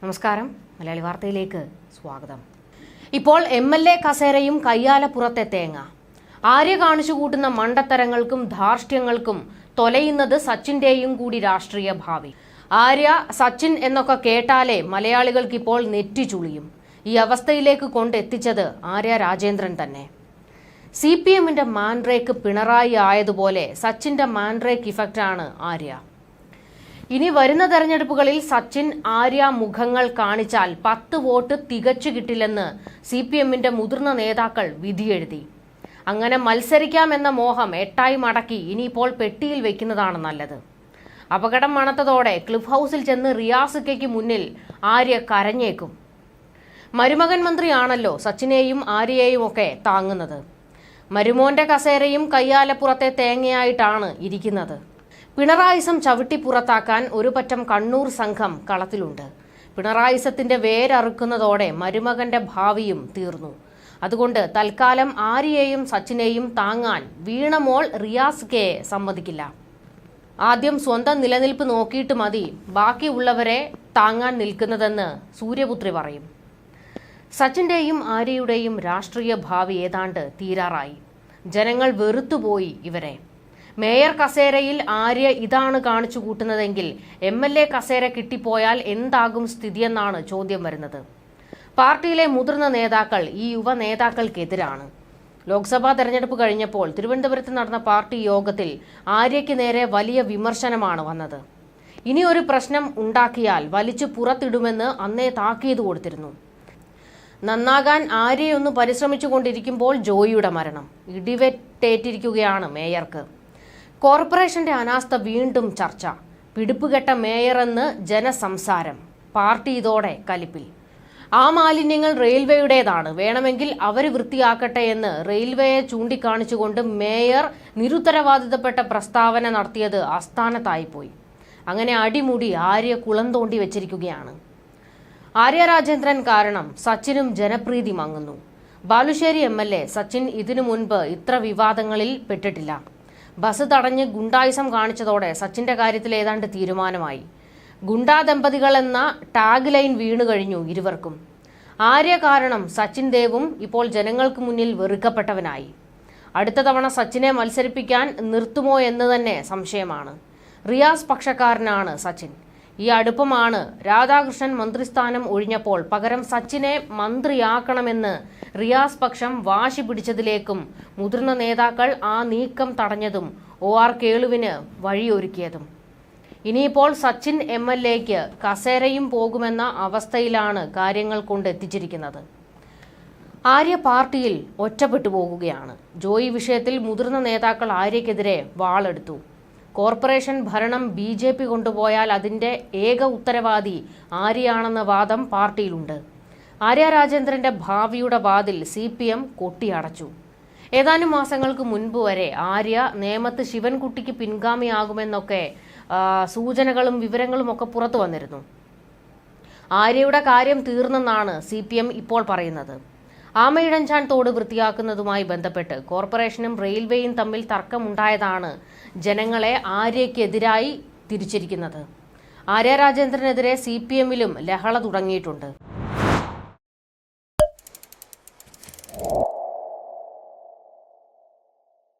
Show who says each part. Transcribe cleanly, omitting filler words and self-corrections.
Speaker 1: നമസ്കാരം, മലയാളി വാർത്തയിലേക്ക് സ്വാഗതം. ഇപ്പോൾ MLA കസേരയും കയ്യാലപ്പുറത്തെ തേങ്ങ. ആര്യ കാണിച്ചു കൂട്ടുന്ന മണ്ടത്തരങ്ങൾക്കും ധാർഷ്ട്യങ്ങൾക്കും തൊലയുന്നത് സച്ചിന്റെയും കൂടി രാഷ്ട്രീയ ഭാവി. ആര്യ, സച്ചിൻ എന്നൊക്കെ കേട്ടാലേ മലയാളികൾക്കിപ്പോൾ നെറ്റി ചുളിയും. ഈ അവസ്ഥയിലേക്ക് കൊണ്ടെത്തിച്ചത് ആര്യ രാജേന്ദ്രൻ തന്നെ. CPMന്റെ മാൻഡ്രേക്ക് പിണറായി ആയതുപോലെ സച്ചിന്റെ മാൻഡ്രേക്ക് ഇഫക്റ്റാണ് ആര്യ. ഇനി വരുന്ന തെരഞ്ഞെടുപ്പുകളിൽ സച്ചിൻ ആര്യ മുഖങ്ങൾ കാണിച്ചാൽ 10 വോട്ട് തികച്ചു കിട്ടില്ലെന്ന് CPMന്റെ മുതിർന്ന നേതാക്കൾ വിധിയെഴുതി. അങ്ങനെ മത്സരിക്കാമെന്ന മോഹം 8ആയി മടക്കി ഇനിയിപ്പോൾ പെട്ടിയിൽ വെക്കുന്നതാണ് നല്ലത്. അപകടം മണത്തതോടെ ക്ലിഫ് ഹൗസിൽ ചെന്ന് റിയാസിക്കയ്ക്ക് മുന്നിൽ ആര്യ കരഞ്ഞേക്കും. മരുമകൻ മന്ത്രിയാണല്ലോ സച്ചിനെയും ആര്യയെയും ഒക്കെ താങ്ങുന്നത്. മരുമോന്റെ കസേരയും കയ്യാലപ്പുറത്തെ തേങ്ങയായിട്ടാണ് ഇരിക്കുന്നത്. പിണറായിസം ചവിട്ടി പുറത്താക്കാൻ ഒരു പറ്റം കണ്ണൂർ സംഘം കളത്തിലുണ്ട്. പിണറായിസത്തിന്റെ വേരറുക്കുന്നതോടെ മരുമകന്റെ ഭാവിയും തീർന്നു. അതുകൊണ്ട് തൽക്കാലം ആര്യയെയും സച്ചിനെയും താങ്ങാൻ വീണമോൾ റിയാസിക്കയെ സമ്മതിക്കില്ല. ആദ്യം സ്വന്തം നിലനിൽപ്പ് നോക്കിയിട്ട് മതി ബാക്കിയുള്ളവരെ താങ്ങാൻ നിൽക്കുന്നതെന്ന് സൂര്യപുത്രി പറയും. സച്ചിന്റെയും ആര്യയുടെയും രാഷ്ട്രീയ ഭാവി ഏതാണ്ട് തീരാറായി. ജനങ്ങൾ വെറുത്തുപോയി ഇവരെ. മേയർ കസേരയിൽ ആര്യ ഇതാണ് കാണിച്ചു കൂട്ടുന്നതെങ്കിൽ MLA കസേര കിട്ടിപ്പോയാൽ എന്താകും സ്ഥിതിയെന്നാണ് ചോദ്യം വരുന്നത്. പാർട്ടിയിലെ മുതിർന്ന നേതാക്കൾ ഈ യുവ നേതാക്കൾക്കെതിരാണ്. ലോക്സഭാ തെരഞ്ഞെടുപ്പ് കഴിഞ്ഞപ്പോൾ തിരുവനന്തപുരത്ത് നടന്ന പാർട്ടി യോഗത്തിൽ ആര്യയ്ക്ക് നേരെ വലിയ വിമർശനമാണ് വന്നത്. ഇനി ഒരു പ്രശ്നം ഉണ്ടാക്കിയാൽ വലിച്ചു പുറത്തിടുമെന്ന് അന്നേ താക്കീത് കൊടുത്തിരുന്നു. നന്നാകാൻ ആര്യയൊന്ന് പരിശ്രമിച്ചുകൊണ്ടിരിക്കുമ്പോൾ ജോയിയുടെ മരണം. ഇടിവെട്ടേറ്റിരിക്കുകയാണ് മേയർക്ക്. കോർപ്പറേഷന്റെ അനാസ്ഥ വീണ്ടും ചർച്ച. പിടിപ്പുകെട്ട മേയറെന്ന് ജനസംസാരം. പാർട്ടി ഇതോടെ കലിപ്പിൽ. ആ മാലിന്യങ്ങൾ റെയിൽവേയുടേതാണ്, വേണമെങ്കിൽ അവർ വൃത്തിയാക്കട്ടെ എന്ന് റെയിൽവേയെ ചൂണ്ടിക്കാണിച്ചുകൊണ്ട് മേയർ നിരുത്തരവാദിത്തപ്പെട്ട പ്രസ്താവന നടത്തിയത് ആസ്ഥാനത്തായിപ്പോയി. അങ്ങനെ അടിമുടി ആര്യ കുളം തോണ്ടി വെച്ചിരിക്കുകയാണ്. ആര്യ രാജേന്ദ്രൻ കാരണം സച്ചിനും ജനപ്രീതി മങ്ങുന്നു. ബാലുശ്ശേരി MLA സച്ചിൻ ഇതിനു മുൻപ് ഇത്ര വിവാദങ്ങളിൽ പെട്ടിട്ടില്ല. ബസ് തടഞ്ഞ് ഗുണ്ടായിസം കാണിച്ചതോടെ സച്ചിന്റെ കാര്യത്തിൽ ഏതാണ്ട് തീരുമാനമായി. ഗുണ്ടാ ദമ്പതികൾ എന്ന ടാഗ് ലൈൻ വീണു കഴിഞ്ഞു ഇരുവർക്കും. ആര്യ കാരണം സച്ചിൻ ദേവും ഇപ്പോൾ ജനങ്ങൾക്ക് മുന്നിൽ വെറുക്കപ്പെട്ടവനായി. അടുത്ത തവണ സച്ചിനെ മത്സരിപ്പിക്കാൻ നിർത്തുമോ എന്ന് തന്നെ സംശയമാണ്. റിയാസ് പക്ഷക്കാരനാണ് സച്ചിൻ. ഈ അടുപ്പമാണ് രാധാകൃഷ്ണൻ മന്ത്രിസ്ഥാനം ഒഴിഞ്ഞപ്പോൾ പകരം സച്ചിനെ മന്ത്രിയാക്കണമെന്ന് റിയാസ് പക്ഷം വാശി പിടിച്ചതിലേക്കും മുതിർന്ന നേതാക്കൾ ആ നീക്കം തടഞ്ഞതും OR കേളുവിന് വഴിയൊരുക്കിയതും. ഇനിയിപ്പോൾ സച്ചിൻ MLAക്ക് കസേരയും പോകുമെന്ന അവസ്ഥയിലാണ് കാര്യങ്ങൾ കൊണ്ടെത്തിച്ചിരിക്കുന്നത്. ആര്യ പാർട്ടിയിൽ ഒറ്റപ്പെട്ടു പോകുകയാണ്. ജോയി വിഷയത്തിൽ മുതിർന്ന നേതാക്കൾ ആര്യക്കെതിരെ വാളെടുത്തു. കോർപ്പറേഷൻ ഭരണം BJP കൊണ്ടുപോയാൽ അതിന്റെ ഏക ഉത്തരവാദി ആര്യയാണെന്ന വാദം പാർട്ടിയിലുണ്ട്. ആര്യ രാജേന്ദ്രന്റെ ഭാവിയുടെ വാതിൽ CPM കൊട്ടിയടച്ചു. ഏതാനും മാസങ്ങൾക്ക് മുൻപ് വരെ ആര്യ നേമത്ത് ശിവൻകുട്ടിക്ക് പിൻഗാമിയാകുമെന്നൊക്കെ സൂചനകളും വിവരങ്ങളും ഒക്കെ പുറത്തു വന്നിരുന്നു. ആര്യയുടെ കാര്യം തീർന്നെന്നാണ് CPM ഇപ്പോൾ പറയുന്നത്. ആമയിഴഞ്ചാൻ തോട് വൃത്തിയാക്കുന്നതുമായി ബന്ധപ്പെട്ട് കോർപ്പറേഷനും റെയിൽവേയും തമ്മിൽ തർക്കമുണ്ടായതാണ് ജനങ്ങളെ ആര്യയ്ക്കെതിരായി തിരിച്ചിരിക്കുന്നത്. ആര്യ രാജേന്ദ്രനെതിരെ CPMലും ലഹള തുടങ്ങിയിട്ടുണ്ട്.